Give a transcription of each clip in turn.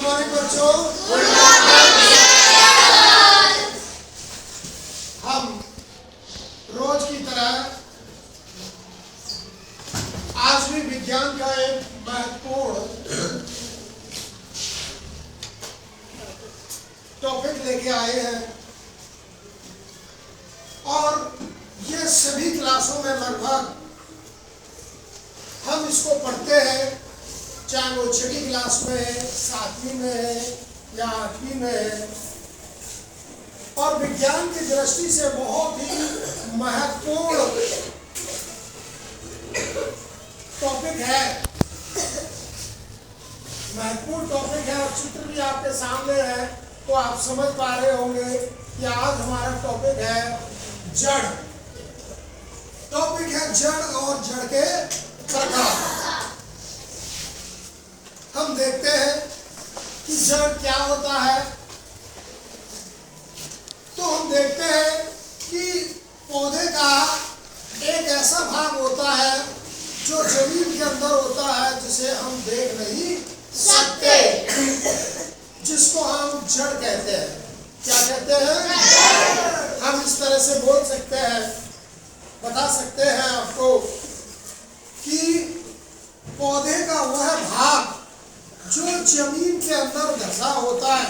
Morning बच्चों। हम रोज की तरह आज भी विज्ञान का एक महत्वपूर्ण टॉपिक लेके आए हैं और ये सभी क्लासों में लगभग हम इसको पढ़ते हैं, चाहे वो छठी क्लास में है, 7वीं में है या 8वीं में है। और विज्ञान की दृष्टि से बहुत ही महत्वपूर्ण टॉपिक है, और चित्र भी आपके सामने है तो आप समझ पा रहे होंगे कि आज हमारा टॉपिक है जड़। जड़ और जड़ के प्रकार। हम देखते हैं कि जड़ क्या होता है, तो हम देखते हैं कि पौधे का एक ऐसा भाग होता है जो जमीन के अंदर होता है, जिसे हम देख नहीं सकते, जिसको हम जड़ कहते हैं। क्या कहते हैं? हम इस तरह से बोल सकते हैं, बता सकते हैं आपको कि पौधे का वह भाग जो जमीन के अंदर धंसा होता है,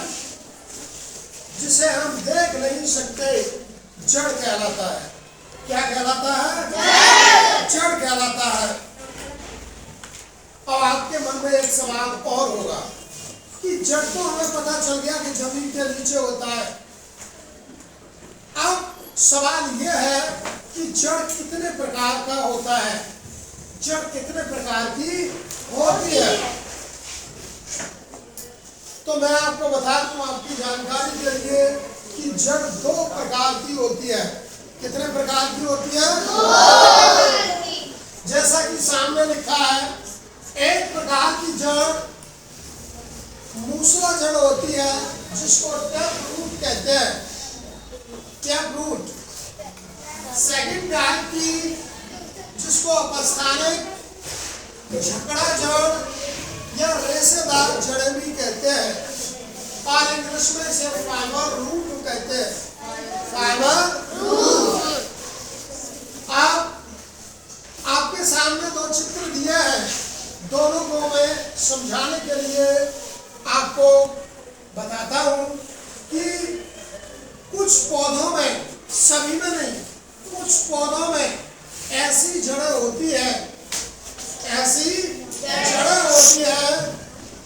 जिसे हम देख नहीं सकते, जड़ कहलाता है। क्या कहलाता है? जड़ कहलाता है। और आपके मन में एक सवाल और होगा कि जड़ तो हमें पता चल गया कि जमीन के नीचे होता है। अब सवाल यह है कि जड़ कितने प्रकार का होता है, जड़ कितने प्रकार की होती है। तो मैं आपको बता दूं आपकी जानकारी के लिए कि जड़ 2 प्रकार की होती है। कितने प्रकार की होती है? 2। जैसा कि सामने लिखा है, एक प्रकार की जड़ मूसला जड़ होती है, जिसको टैप रूट कहते हैं। Tap root. सेकंड टाइप की, जिसको अपस्थानिक झकड़ा जड़ या रेशेदार जड़ें भी कहते हैं, और इंग्लिश में इसे फाइबर रूट कहते हैं। Fibre root. आपके सामने 2 चित्र दिए हैं, दोनों को मैं समझाने के लिए आपको बताता हूं कि कुछ पौधों में, सभी में नहीं, कुछ पौधों में ऐसी जड़ें होती है,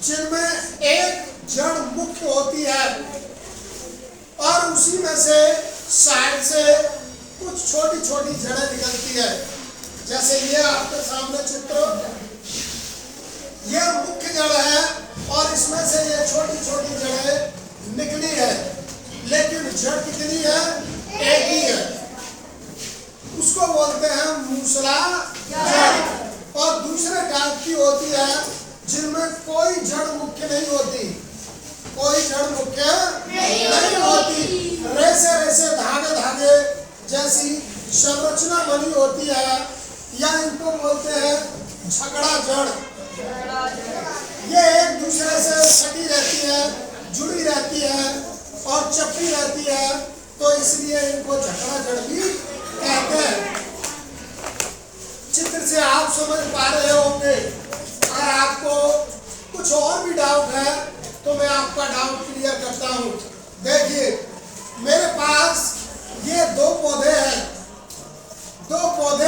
जिनमें एक जड़ मुख्य होती है और उसी में से साइड से कुछ छोटी छोटी जड़ें निकलती है। जैसे ये आपके सामने चित्र, ये मुख्य जड़ है और इसमें से ये छोटी छोटी जड़ें निकली है, लेकिन जड़ कितनी है? एक ही है। उसको बोलते हैं मूसला जड़। और दूसरे टाइप की होती है जिनमें कोई जड़ मुख्य नहीं होती, कोई जड़ मुख्य नहीं होती। रेसे धागे धागे जैसी संरचना बनी होती है, या इनको बोलते हैं झगड़ा जड़। ये एक दूसरे से सटी रहती है, जुड़ी रहती है और चपटी रहती है, तो इसलिए इनको झगड़ा जड़ भी कहते हैं। चित्र से आप समझ पा रहे होंगे। अगर आपको कुछ और भी डाउट है तो मैं आपका डाउट क्लियर करता हूं। देखिए, मेरे पास ये 2 पौधे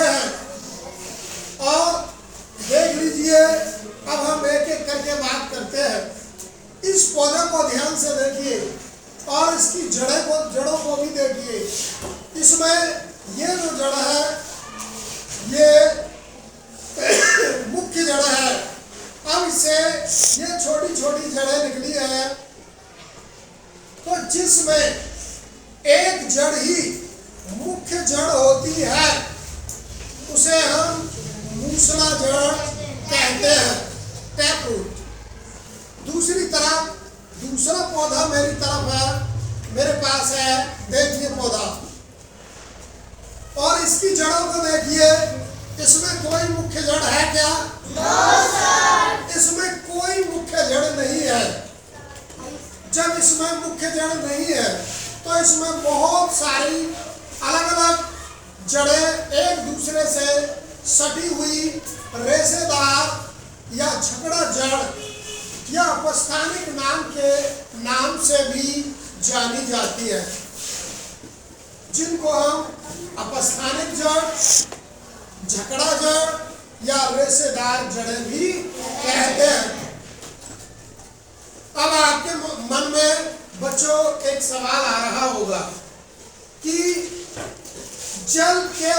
हैं और देख लीजिए, अब हम एक एक करके बात करते हैं। इस पौधे को ध्यान से देखिए और इसकी जड़ों को भी देखिए। इसमें ये जो जड़ है, ये मुख्य जड़ है। अब इससे ये छोटी छोटी जड़ें निकली है, तो जिसमें एक जड़ ही मुख्य जड़ होती है, उसे हम मूसला जड़ कहते हैं, टैप रूट। दूसरी तरफ दूसरा पौधा मेरी तरफ है, मेरे पास है, देखिए पौधा, और इसकी जड़ों को देखिए। इसमें कोई मुख्य जड़ है क्या? इसमें कोई मुख्य जड़ नहीं है। इसमें मुख्य जड़ नहीं है, तो इसमें बहुत सारी अलग अलग जड़ें एक दूसरे से सटी हुई रेशेदार या झगड़ा जड़ या अपस्थानिक नाम से भी जानी जाती है, जिनको हम अपस्थानिक जड़, झगड़ा जड़ या रेशेदार जड़ें भी कहते हैं। अब आपके मन में बच्चों एक सवाल आ रहा होगा कि जड़ के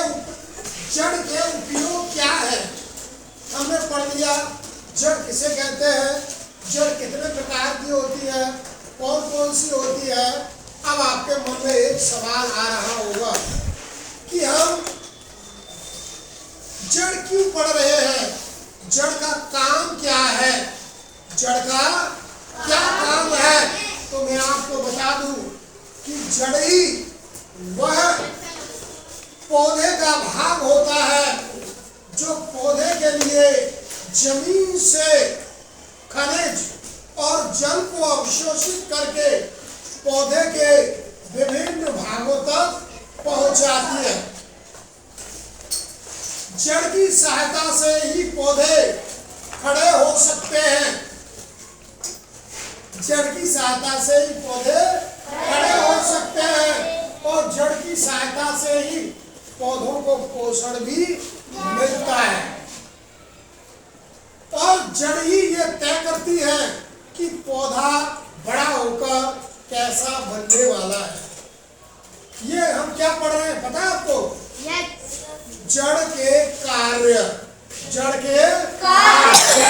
उपयोग क्या है। हमने पढ़ लिया जड़ किसे कहते हैं, जड़ कितने प्रकार की होती है, कौन कौन सी होती है। अब आपके मन में एक सवाल आ रहा होगा कि हम जड़ क्यों पढ़ रहे हैं, जड़ का काम क्या है, जड़ का क्या काम है। तो मैं आपको बता दूं कि जड़ ही वह पौधे का भाग होता है जो पौधे के लिए जमीन से खनिज और जल को अवशोषित करके पौधे के विभिन्न भागों तक पहुंचाती है। जड़ की सहायता से ही पौधे खड़े हो सकते हैं, जड़ की सहायता से ही पौधे खड़े हो सकते हैं और जड़ की सहायता से ही पौधों को पोषण भी मिलता है। और जड़ ही ये तय करती है कि पौधा बड़ा होकर कैसा बनने वाला है। ये हम क्या पढ़ रहे हैं पता है आपको? जड़ के कार्य, जड़ के कार्य।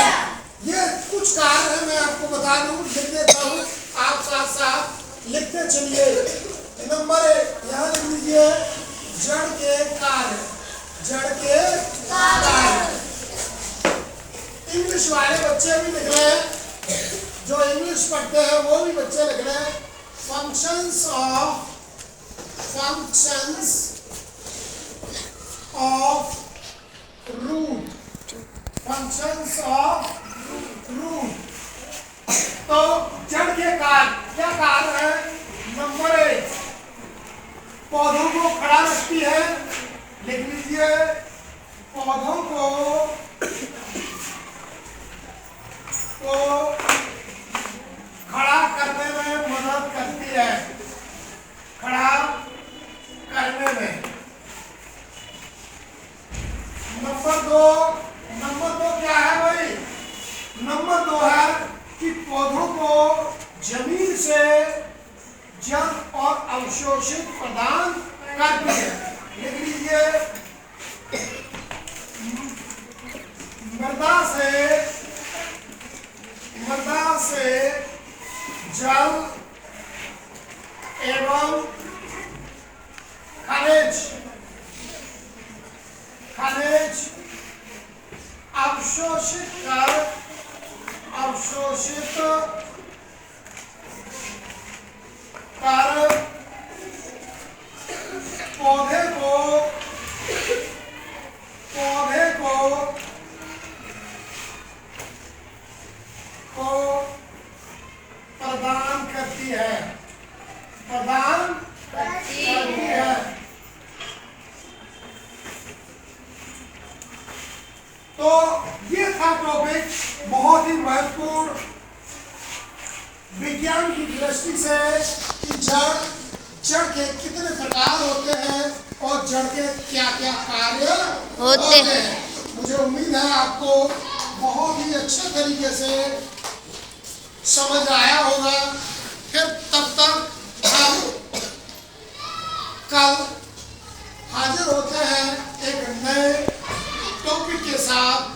ये कुछ कार्य है, मैं आपको बता दूं, लिख देता हूं, आप साथ साथ लिखते चलिए। नंबर 1 यहाँ लिख लीजिए, जड़ के कार्य, जड़ के कार्य। इंग्लिश वाले बच्चे भी लिख रहे हैं, जो इंग्लिश पढ़ते हैं वो भी बच्चे लिख रहे हैं, functions of root, functions of root. तो जड़ के कार्य क्या कार्य है? नंबर 1 पौधों को खड़ा रखती है, लिख लीजिए, पौधों को खड़ा करने में मदद करती है, खड़ा करने में। नंबर दो क्या है भाई? नंबर 2 है कि पौधों को जमीन से जल और अवशोषित प्रदान करती है, लिख लीजिए, मृदा से जल एवं खनिज अवशोषित कर पौधे को प्रदान करती है, प्रदान करती है। तो ये था टॉपिक, बहुत ही महत्वपूर्ण विज्ञान की दृष्टि से कि जड़ के कितने प्रकार होते हैं और जड़ के क्या क्या कार्य होते हैं। मुझे उम्मीद है आपको बहुत ही अच्छे तरीके से समझ आया होगा। फिर तब तक हम कल हाजिर होते हैं एक नए टॉपिक के साथ।